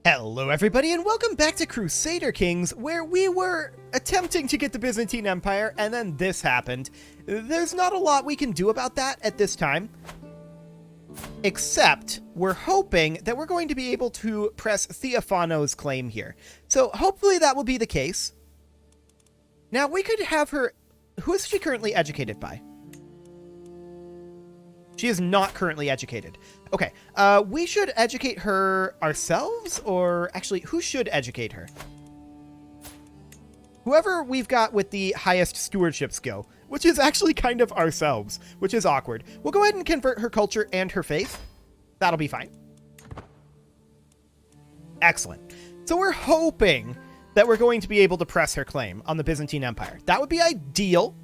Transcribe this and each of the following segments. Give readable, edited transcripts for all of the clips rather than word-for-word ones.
Hello everybody and welcome back to Crusader Kings, where we were attempting to get the Byzantine Empire and then this happened. There's not a lot we can do about that at this time, except we're hoping that we're going to be able to press Theophano's claim here. So hopefully that will be the case. Now we could have her... Who is she currently educated by? She is not currently educated. Okay, we should educate her ourselves, or actually, who should educate her? Whoever we've got with the highest stewardship skill, which is actually kind of ourselves, which is awkward. We'll go ahead and convert her culture and her faith. That'll be fine. Excellent. So we're hoping that we're going to be able to press her claim on the Byzantine Empire. That would be ideal.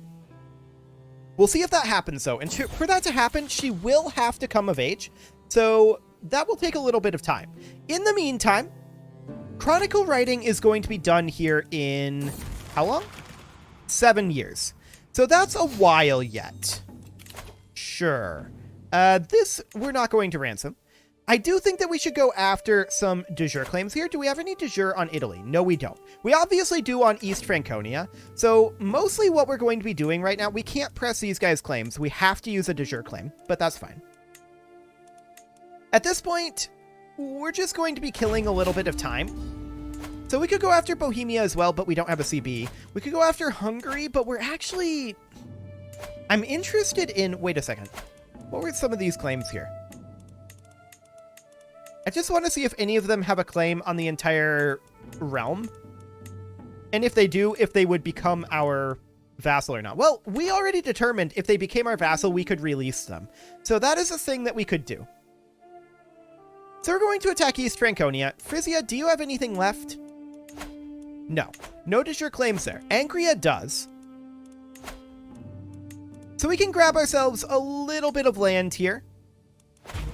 We'll see if that happens, though. And for that to happen, she will have to come of age. So that will take a little bit of time. In the meantime, chronicle writing is going to be done here in... how long? 7 years. So that's a while yet. Sure. This we're not going to ransom. I do think that we should go after some de jure claims here. Do we have any de jure on Italy? No, we don't. We obviously do on East Franconia. So mostly what we're going to be doing right now, we can't press these guys' claims. We have to use a de jure claim, but that's fine. At this point, we're just going to be killing a little bit of time. So we could go after Bohemia as well, but we don't have a CB. We could go after Hungary, but we're actually... I'm interested in... Wait a second. What were some of these claims here? I just want to see if any of them have a claim on the entire realm. And if they do, if they would become our vassal or not. Well, we already determined if they became our vassal, we could release them. So that is a thing that we could do. So we're going to attack East Franconia. Frisia, do you have anything left? No. No de jure claims there. Angria does. So we can grab ourselves a little bit of land here.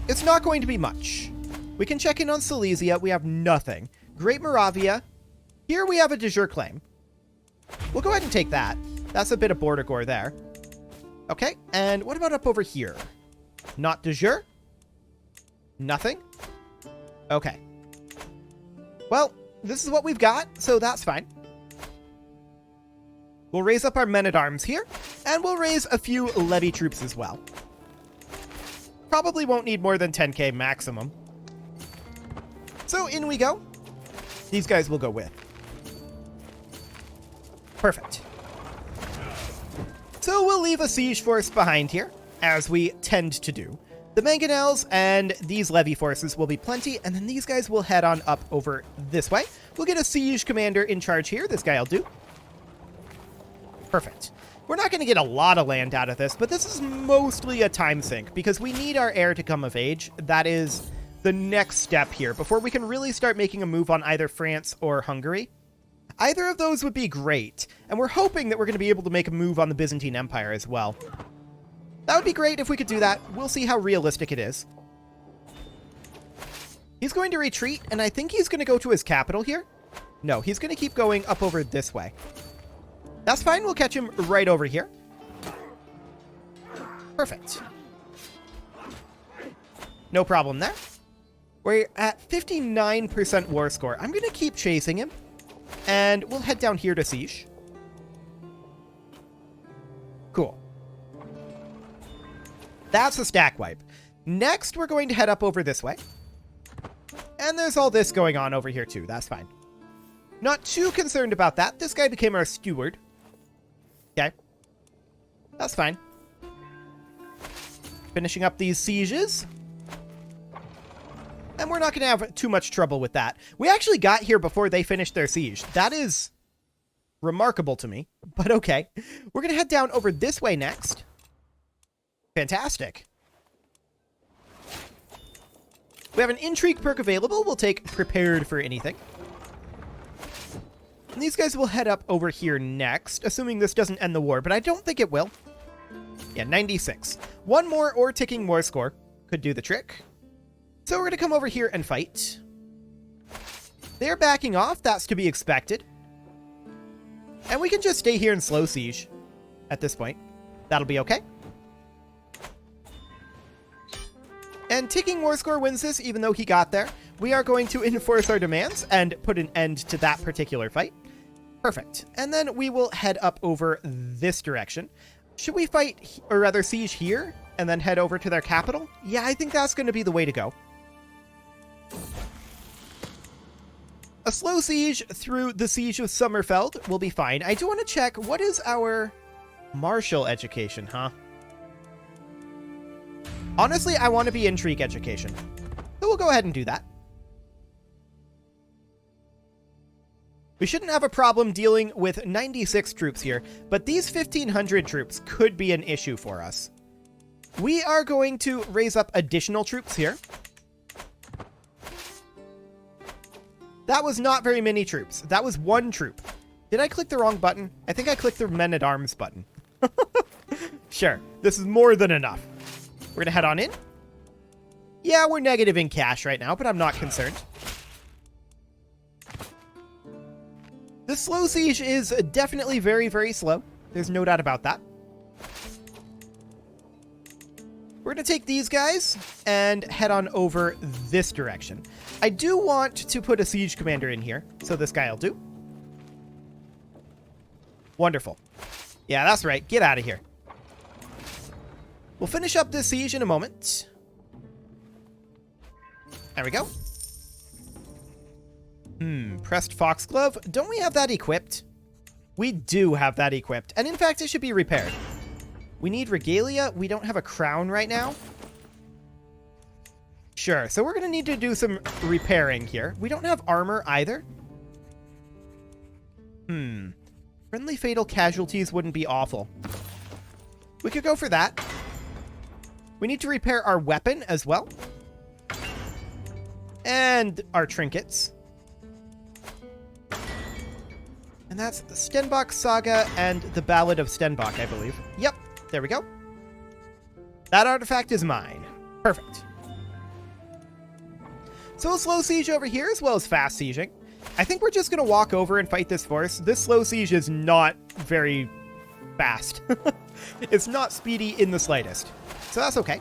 It's not going to be much. We can check in on Silesia. We have nothing. Great Moravia. Here we have a de jure claim. We'll go ahead and take that. That's a bit of border gore there. Okay, and what about up over here? Not de jure? Nothing? Okay. Well, this is what we've got, so that's fine. We'll raise up our men-at-arms here, and we'll raise a few levy troops as well. Probably won't need more than 10k maximum. So in we go. These guys will go with. Perfect. So we'll leave a siege force behind here, as we tend to do. The mangonels and these levy forces will be plenty, and then these guys will head on up over this way. We'll get a siege commander in charge here. This guy will do. Perfect. We're not going to get a lot of land out of this, but this is mostly a time sink, because we need our heir to come of age. That is the next step here before we can really start making a move on either France or Hungary. Either of those would be great, and we're hoping that we're going to be able to make a move on the Byzantine Empire as well. That would be great if we could do that. We'll see how realistic it is. He's going to retreat, and I think he's going to go to his capital here. No, he's going to keep going up over this way. That's fine. We'll catch him right over here. Perfect. No problem there. We're at 59% war score. I'm going to keep chasing him, and we'll head down here to siege. Cool. That's a stack wipe. Next, we're going to head up over this way. And there's all this going on over here too. That's fine. Not too concerned about that. This guy became our steward. Okay. That's fine. Finishing up these sieges. And we're not going to have too much trouble with that. We actually got here before they finished their siege. That is remarkable to me, but okay. We're going to head down over this way next. Fantastic. We have an intrigue perk available. We'll take prepared for anything. And these guys will head up over here next, assuming this doesn't end the war, but I don't think it will. Yeah, 96. One more or ticking war score could do the trick. So we're going to come over here and fight. They're backing off. That's to be expected. And we can just stay here and slow siege at this point. That'll be okay. And ticking war score wins this, even though he got there. we are going to enforce our demands and put an end to that particular fight. Perfect. And then we will head up over this direction. Should we fight, or rather siege here, and then head over to their capital? Yeah, I think that's going to be the way to go. A slow siege through the siege of Sommerfeld will be fine. I do want to check, what is our martial education, huh? Honestly, I want to be intrigue education. So we'll go ahead and do that. We shouldn't have a problem dealing with 96 troops here, but these 1,500 troops could be an issue for us. We are going to raise up additional troops here. That was not very many troops. That was one troop. Did I click the wrong button? I think I clicked the men-at-arms button. Sure, this is more than enough. We're going to head on in. Yeah, we're negative in cash right now, but I'm not concerned. The slow siege is definitely very, very slow. There's no doubt about that. We're going to take these guys and head on over this direction. I do want to put a siege commander in here, so this guy will do. Wonderful. Yeah, that's right. Get out of here. We'll finish up this siege in a moment. There we go. Pressed foxglove. Don't we have that equipped? We do have that equipped. And in fact, it should be repaired. We need regalia. We don't have a crown right now. Sure, so we're going to need to do some repairing here. We don't have armor either. Friendly fatal casualties wouldn't be awful. We could go for that. We need to repair our weapon as well. And our trinkets. And that's the Stenbock Saga and the Ballad of Stenbock, I believe. Yep, there we go. That artifact is mine. Perfect. So a slow siege over here as well as fast sieging. I think we're just going to walk over and fight this force. This slow siege is not very fast. It's not speedy in the slightest. So that's okay.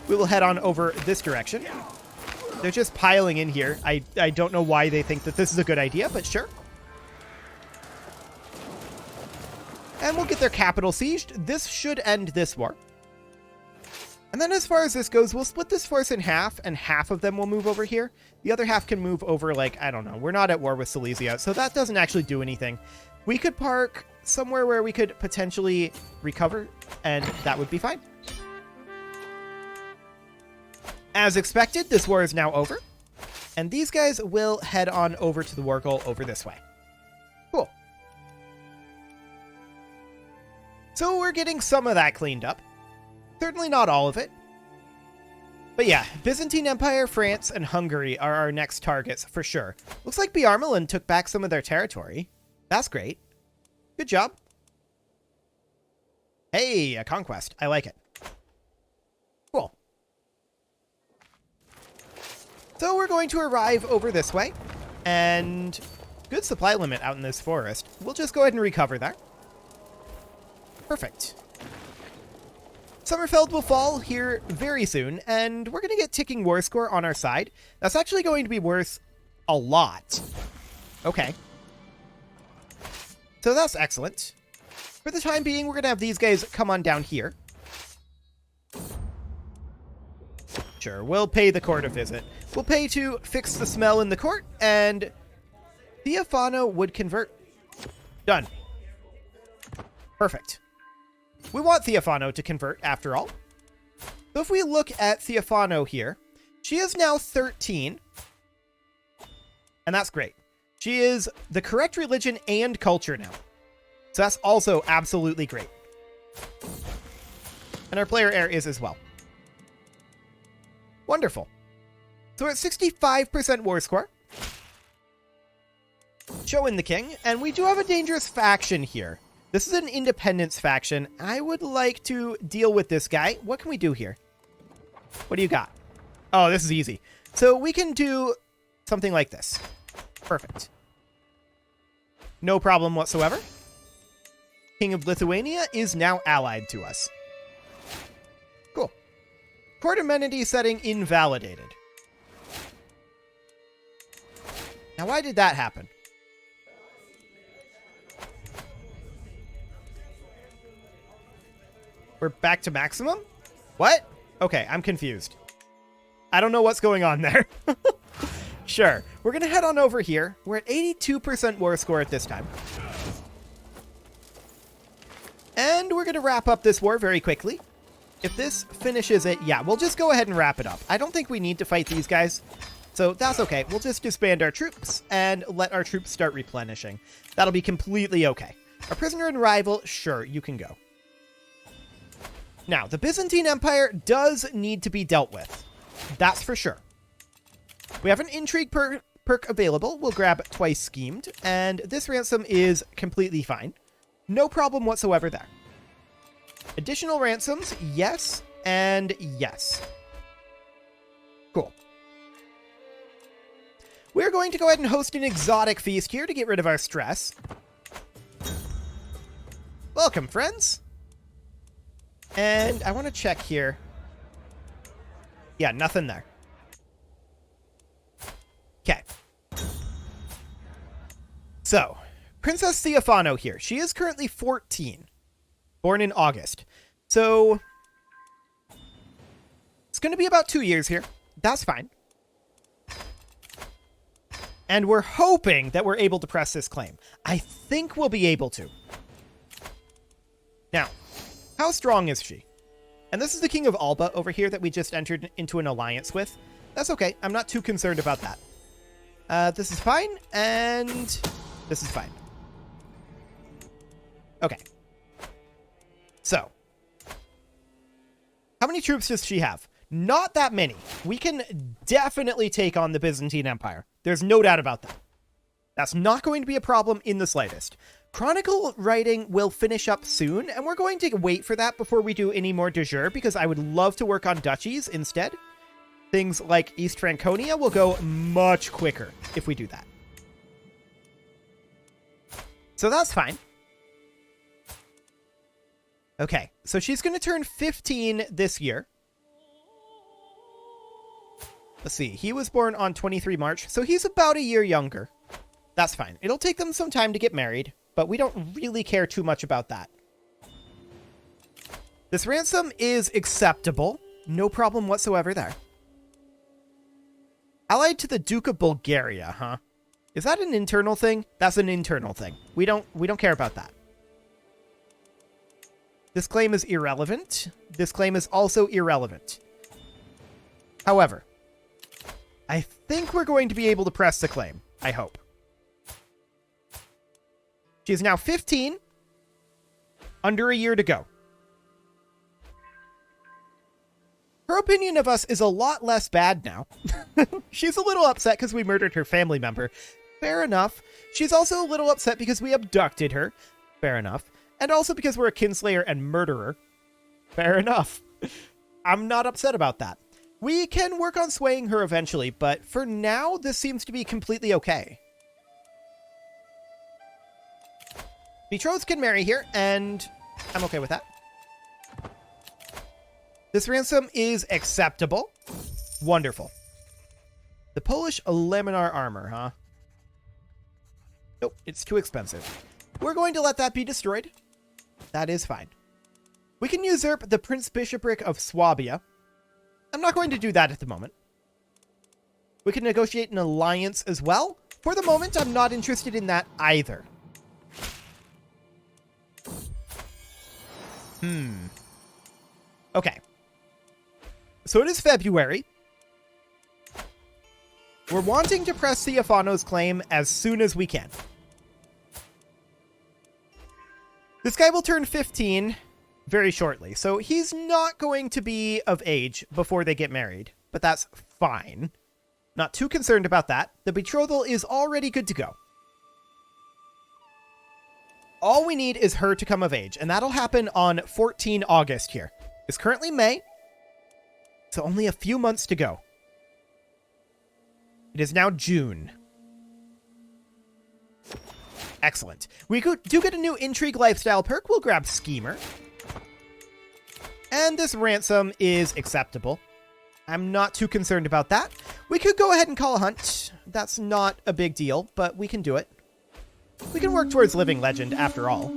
We will head on over this direction. They're just piling in here. I don't know why they think that this is a good idea, but sure. And we'll get their capital sieged. This should end this war. And then as far as this goes, we'll split this force in half, and half of them will move over here. The other half can move over, like, I don't know. We're not at war with Silesia, so that doesn't actually do anything. We could park somewhere where we could potentially recover, and that would be fine. As expected, this war is now over, and these guys will head on over to the war goal over this way. Cool. So we're getting some of that cleaned up. Certainly not all of it. But yeah, Byzantine Empire, France, and Hungary are our next targets for sure. Looks like Bjarmelin took back some of their territory. That's great. Good job. Hey, a conquest. I like it. Cool. So we're going to arrive over this way. And good supply limit out in this forest. We'll just go ahead and recover there. Perfect. Sommerfeld will fall here very soon, and we're going to get ticking war score on our side. That's actually going to be worth a lot. Okay. So that's excellent. For the time being, we're going to have these guys come on down here. Sure, we'll pay the court a visit. We'll pay to fix the smell in the court, and Theophano would convert. Done. Perfect. We want Theophano to convert, after all. So if we look at Theophano here, she is now 13. And that's great. She is the correct religion and culture now. So that's also absolutely great. And our player heir is as well. Wonderful. So we're at 65% war score. Showing the king. And we do have a dangerous faction here. This is an independence faction. I would like to deal with this guy. What can we do here? What do you got? Oh, this is easy. So we can do something like this. Perfect. No problem whatsoever. King of Lithuania is now allied to us. Cool. Court amenity setting invalidated. Now, why did that happen? We're back to maximum? What? Okay, I'm confused. I don't know what's going on there. Sure. We're going to head on over here. We're at 82% war score at this time. And we're going to wrap up this war very quickly. If this finishes it, yeah, we'll just go ahead and wrap it up. I don't think we need to fight these guys, so that's okay. We'll just disband our troops and let our troops start replenishing. That'll be completely okay. A prisoner and rival, sure, you can go. Now, the Byzantine Empire does need to be dealt with. That's for sure. We have an intrigue perk available. We'll grab Twice Schemed, and this ransom is completely fine. No problem whatsoever there. Additional ransoms, yes, and yes. Cool. We're going to go ahead and host an exotic feast here to get rid of our stress. Welcome, friends. And I want to check here. Yeah, nothing there. Okay. So, Princess Theophano here. She is currently 14. Born in August. So, it's going to be about 2 years here. That's fine. And we're hoping that we're able to press this claim. I think we'll be able to. Now, how strong is she? And this is the King of Alba over here that we just entered into an alliance with. That's okay. I'm not too concerned about that. This is fine, and this is fine. Okay. So, how many troops does she have? Not that many. We can definitely take on the Byzantine Empire. There's no doubt about that. That's not going to be a problem in the slightest. Chronicle writing will finish up soon, and we're going to wait for that before we do any more de jure, because I would love to work on duchies instead. Things like East Franconia will go much quicker if we do that. So that's fine. Okay, so she's going to turn 15 this year. Let's see, he was born on 23 March, so he's about a year younger. That's fine. It'll take them some time to get married, but we don't really care too much about that. This ransom is acceptable. No problem whatsoever there. Allied to the Duke of Bulgaria, huh? Is that an internal thing? That's an internal thing. We don't care about that. This claim is irrelevant. This claim is also irrelevant. However, I think we're going to be able to press the claim. I hope. She is now 15. Under a year to go. Her opinion of us is a lot less bad now. She's a little upset because we murdered her family member. Fair enough. She's also a little upset because we abducted her. Fair enough. And also because we're a kinslayer and murderer. Fair enough. I'm not upset about that. We can work on swaying her eventually, but for now, this seems to be completely okay. Betrothed can marry here, and I'm okay with that. This ransom is acceptable. Wonderful. The Polish laminar armor, huh? Nope, it's too expensive. We're going to let that be destroyed. That is fine. We can usurp the Prince Bishopric of Swabia. I'm not going to do that at the moment. We can negotiate an alliance as well. For the moment, I'm not interested in that either. Okay. So it is February. We're wanting to press Theophano's claim as soon as we can. This guy will turn 15 very shortly, so he's not going to be of age before they get married, but that's fine. Not too concerned about that. The betrothal is already good to go. All we need is her to come of age, and that'll happen on 14 August here. It's currently May, so only a few months to go. It is now June. Excellent. We do get a new intrigue lifestyle perk. We'll grab Schemer. And this ransom is acceptable. I'm not too concerned about that. We could go ahead and call a hunt. That's not a big deal, but we can do it. We can work towards Living Legend after all.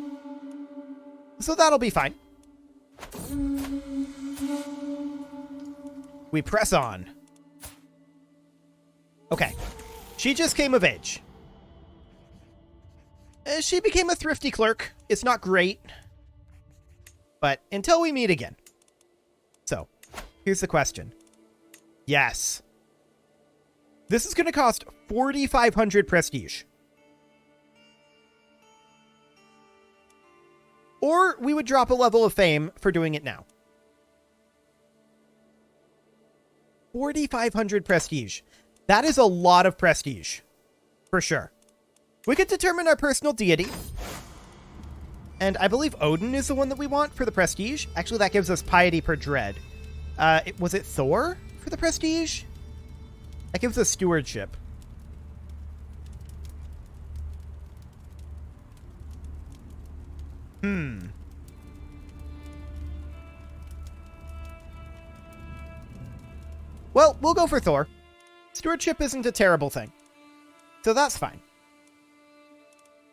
So that'll be fine. We press on. Okay. She just came of age. She became a thrifty clerk. It's not great. But until we meet again. So, here's the question. Yes. This is going to cost 4,500 prestige. Or we would drop a level of fame for doing it now. 4,500 prestige. That is a lot of prestige. For sure. We could determine our personal deity. And I believe Odin is the one that we want for the prestige. Actually, that gives us piety per dread. Was it Thor for the prestige? That gives us stewardship. Well, we'll go for Thor. Stewardship isn't a terrible thing. So that's fine.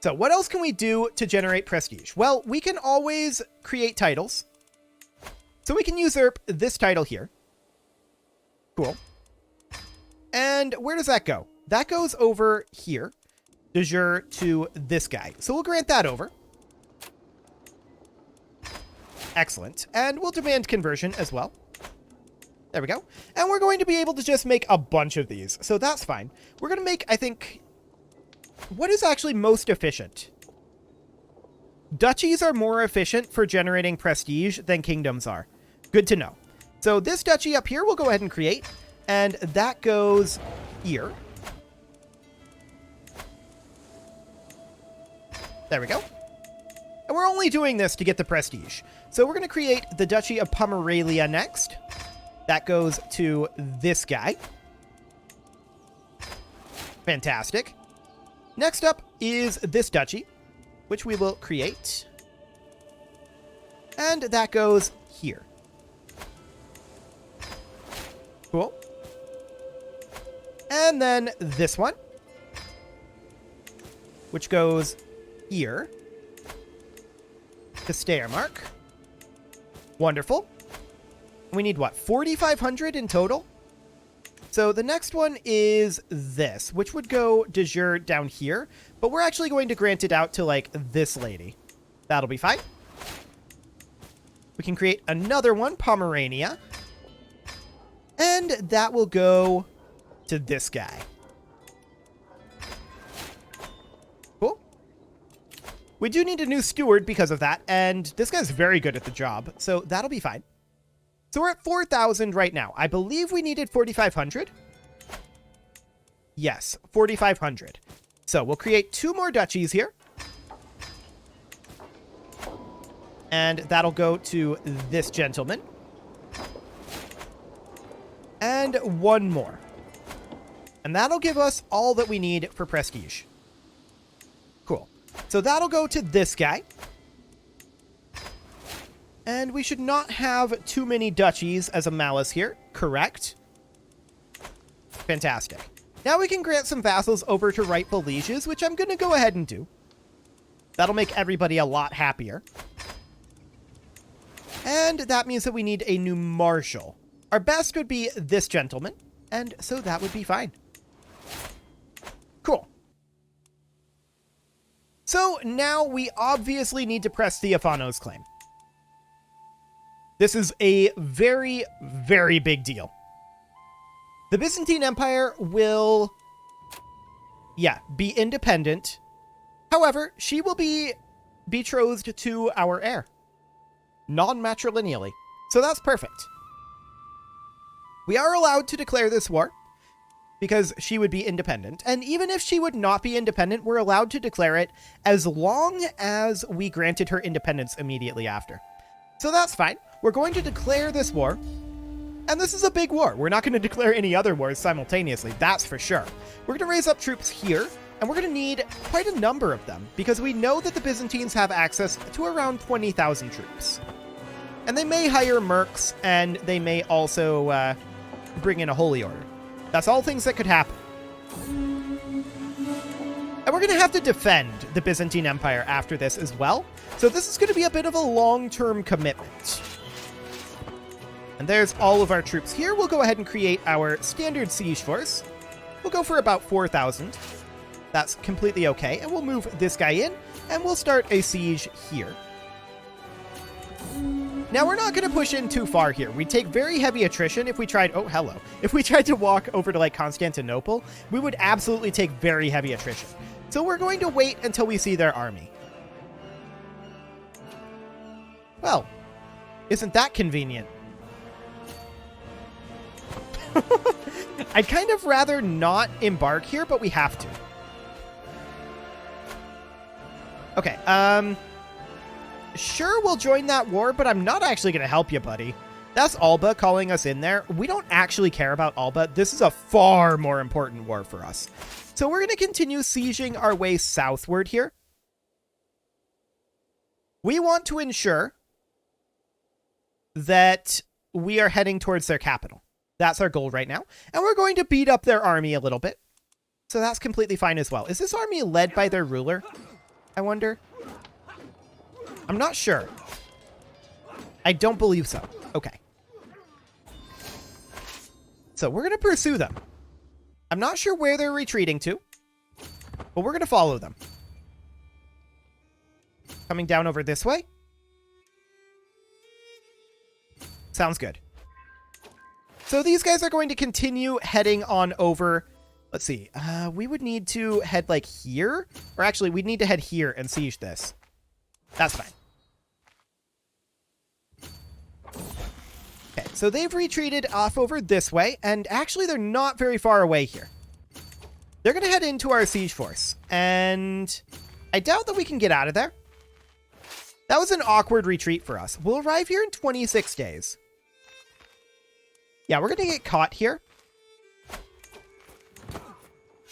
So what else can we do to generate prestige? Well, we can always create titles. So we can usurp this title here. Cool. And where does that go? That goes over here. De jure to this guy. So we'll grant that over. Excellent. And we'll demand conversion as well. There we go. And we're going to be able to just make a bunch of these. So that's fine. We're going to make, I think... What is actually most efficient? Duchies are more efficient for generating prestige than kingdoms are. Good to know. So this duchy up here we'll go ahead and create. And that goes here. There we go. And we're only doing this to get the prestige. So we're going to create the Duchy of Pomerania next. That goes to this guy. Fantastic. Next up is this duchy, which we will create. And that goes here. Cool. And then this one, which goes here to Steiermark. Wonderful. We need what, 4,500 in total? So the next one is this, which would go de jure down here, but we're actually going to grant it out to, like, this lady. That'll be fine. We can create another one, Pomerania. And that will go to this guy. Cool. We do need a new steward because of that, and this guy's very good at the job, so that'll be fine. So we're at 4,000 right now. I believe we needed 4,500. Yes, 4,500. So we'll create 2 more duchies here. And that'll go to this gentleman. And 1 more. And that'll give us all that we need for prestige. Cool. So that'll go to this guy. And we should not have too many duchies as a malice here. Correct. Fantastic. Now we can grant some vassals over to rightful lieges, which I'm going to go ahead and do. That'll make everybody a lot happier. And that means that we need a new marshal. Our best would be this gentleman, and so that would be fine. Cool. So now we obviously need to press Theophanos' claim. This is a very, very big deal. The Byzantine Empire will, be independent. However, she will be betrothed to our heir. Non-matrilineally. So that's perfect. We are allowed to declare this war because she would be independent. And even if she would not be independent, we're allowed to declare it as long as we granted her independence immediately after. So that's fine. We're going to declare this war. And this is a big war. We're not going to declare any other wars simultaneously, that's for sure. We're going to raise up troops here, and we're going to need quite a number of them, because we know that the Byzantines have access to around 20,000 troops. And they may hire mercs, and they may also bring in a holy order. That's all things that could happen. And we're going to have to defend the Byzantine Empire after this as well. So this is going to be a bit of a long-term commitment. And there's all of our troops here. We'll go ahead and create our standard siege force. We'll go for about 4,000. That's completely okay. And we'll move this guy in, and we'll start a siege here. Now, we're not going to push in too far here. We take very heavy attrition if we tried... Oh, hello. If we tried to walk over to, like, Constantinople, we would absolutely take very heavy attrition. So we're going to wait until we see their army. Well, isn't that convenient? I'd kind of rather not embark here, but we have to. Okay, sure, we'll join that war, but I'm not actually going to help you, buddy. That's Alba calling us in there. We don't actually care about Alba. This is a far more important war for us. So we're going to continue sieging our way southward here. We want to ensure that we are heading towards their capital. That's our goal right now. And we're going to beat up their army a little bit. So that's completely fine as well. Is this army led by their ruler? I wonder. I'm not sure. I don't believe so. Okay. So we're going to pursue them. I'm not sure where they're retreating to, but we're going to follow them. Coming down over this way. Sounds good. So these guys are going to continue heading on over. Let's see. We would need to head like here. Or actually, we'd need to head here and siege this. That's fine. Okay, so they've retreated off over this way. And actually, they're not very far away here. They're going to head into our siege force. And I doubt that we can get out of there. That was an awkward retreat for us. We'll arrive here in 26 days. Yeah, we're going to get caught here.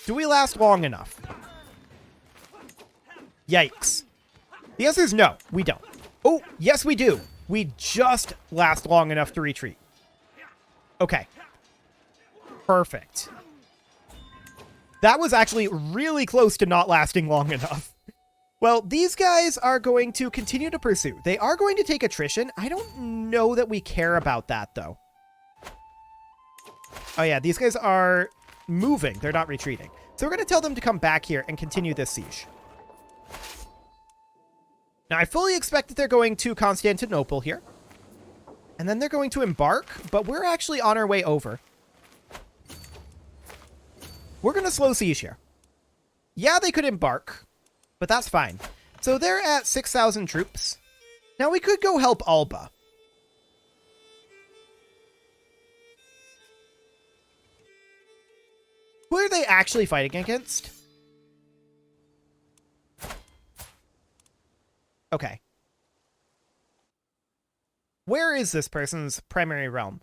Do we last long enough? Yikes. The answer is no, we don't. Oh, yes, we do. We just last long enough to retreat. Okay. Perfect. That was actually really close to not lasting long enough. Well, these guys are going to continue to pursue. They are going to take attrition. I don't know that we care about that, though. Oh, yeah, these guys are moving. They're not retreating. So we're going to tell them to come back here and continue this siege. Now, I fully expect that they're going to Constantinople here. And then they're going to embark, but we're actually on our way over. We're going to slow siege here. Yeah, they could embark, but that's fine. So they're at 6,000 troops. Now, we could go help Alba. Who are they actually fighting against? Okay. Where is this person's primary realm?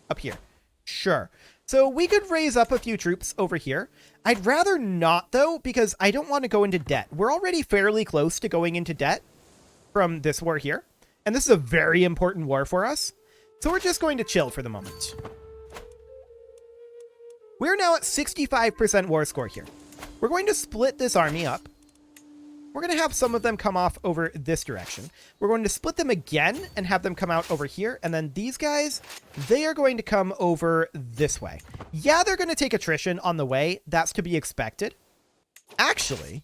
Up here. Sure. So we could raise up a few troops over here. I'd rather not, though, because I don't want to go into debt. We're already fairly close to going into debt from this war here. And this is a very important war for us. So we're just going to chill for the moment. We're now at 65% war score here. We're going to split this army up. We're going to have some of them come off over this direction. We're going to split them again and have them come out over here. And then these guys, they are going to come over this way. Yeah, they're going to take attrition on the way. That's to be expected. Actually,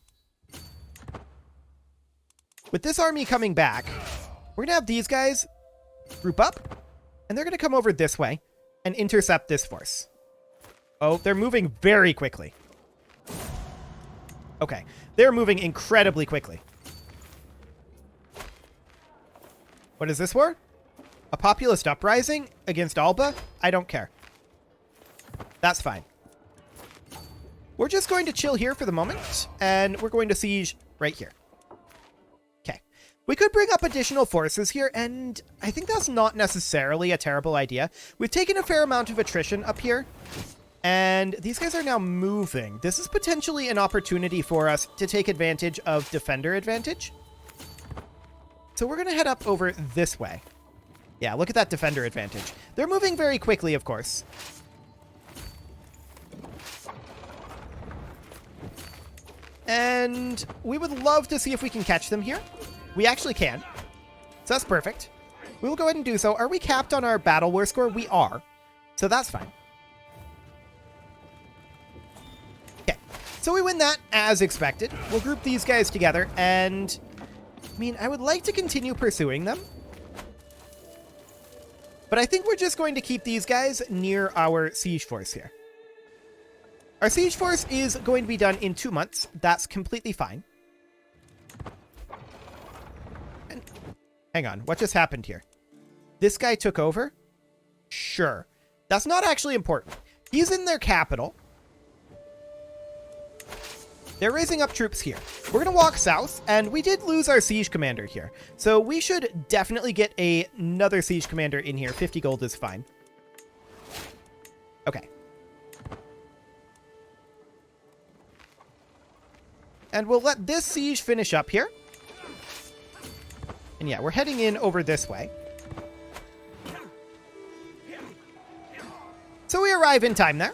with this army coming back, we're going to have these guys group up. And they're going to come over this way and intercept this force. Oh, they're moving very quickly. Okay, they're moving incredibly quickly. What is this war? A populist uprising against Alba? I don't care. That's fine. We're just going to chill here for the moment, and we're going to siege right here. Okay. We could bring up additional forces here, and I think that's not necessarily a terrible idea. We've taken a fair amount of attrition up here. And these guys are now moving. This is potentially an opportunity for us to take advantage of defender advantage. So we're going to head up over this way. Yeah, look at that defender advantage. They're moving very quickly, of course. And we would love to see if we can catch them here. We actually can. So that's perfect. We will go ahead and do so. Are we capped on our Battle War score? We are. So that's fine. Okay. So we win that as expected. We'll group these guys together. And, I mean, I would like to continue pursuing them. But I think we're just going to keep these guys near our siege force here. Our siege force is going to be done in 2 months. That's completely fine. And hang on. What just happened here? This guy took over? Sure. That's not actually important. He's in their capital. They're raising up troops here. We're going to walk south, and we did lose our siege commander here. So we should definitely get another siege commander in here. 50 gold is fine. Okay. And we'll let this siege finish up here. And yeah, we're heading in over this way. So we arrive in time there.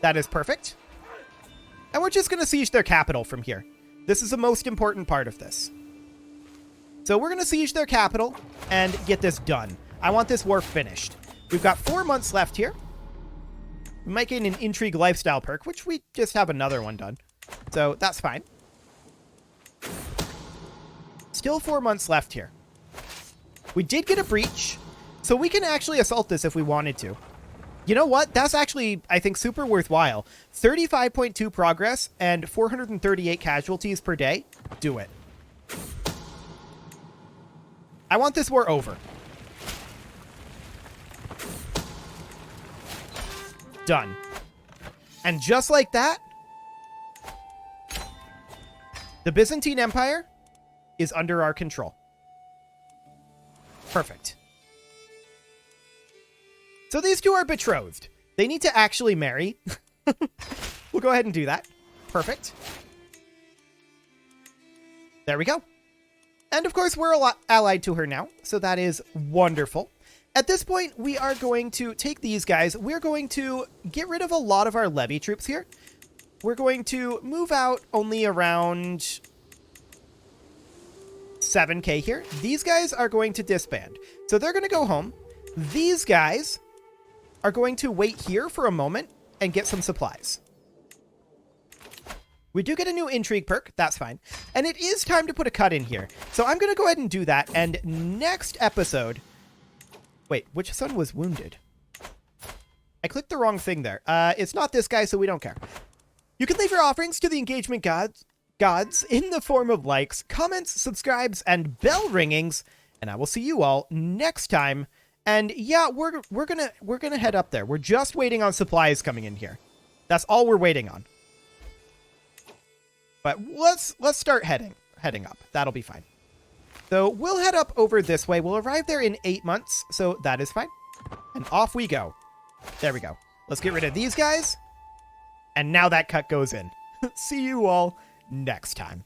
That is perfect. And we're just going to siege their capital from here. This is the most important part of this. So we're going to siege their capital and get this done. I want this war finished. We've got 4 months left here. We might gain an intrigue lifestyle perk, which we just have another one done. So that's fine. Still 4 months left here. We did get a breach, so we can actually assault this if we wanted to. You know what? That's actually, I think, super worthwhile. 35.2 progress and 438 casualties per day. Do it. I want this war over. Done. And just like that, the Byzantine Empire is under our control. Perfect. So these two are betrothed. They need to actually marry. We'll go ahead and do that. Perfect. There we go. And of course, we're allied to her now. So that is wonderful. At this point, we are going to take these guys. We're going to get rid of a lot of our levy troops here. We're going to move out only around 7k here. These guys are going to disband. So they're going to go home. These guys are going to wait here for a moment and get some supplies. We do get a new intrigue perk. That's fine. And it is time to put a cut in here. So I'm going to go ahead and do that. And next episode... Wait, which son was wounded? I clicked the wrong thing there. It's not this guy, so we don't care. You can leave your offerings to the engagement gods in the form of likes, comments, subscribes, and bell ringings. And I will see you all next time. And yeah, we're gonna head up there. We're just waiting on supplies coming in here. That's all we're waiting on. But let's start heading up. That'll be fine. So we'll head up over this way. We'll arrive there in 8 months, so that is fine. And off we go. There we go. Let's get rid of these guys. And now that cut goes in. See you all next time.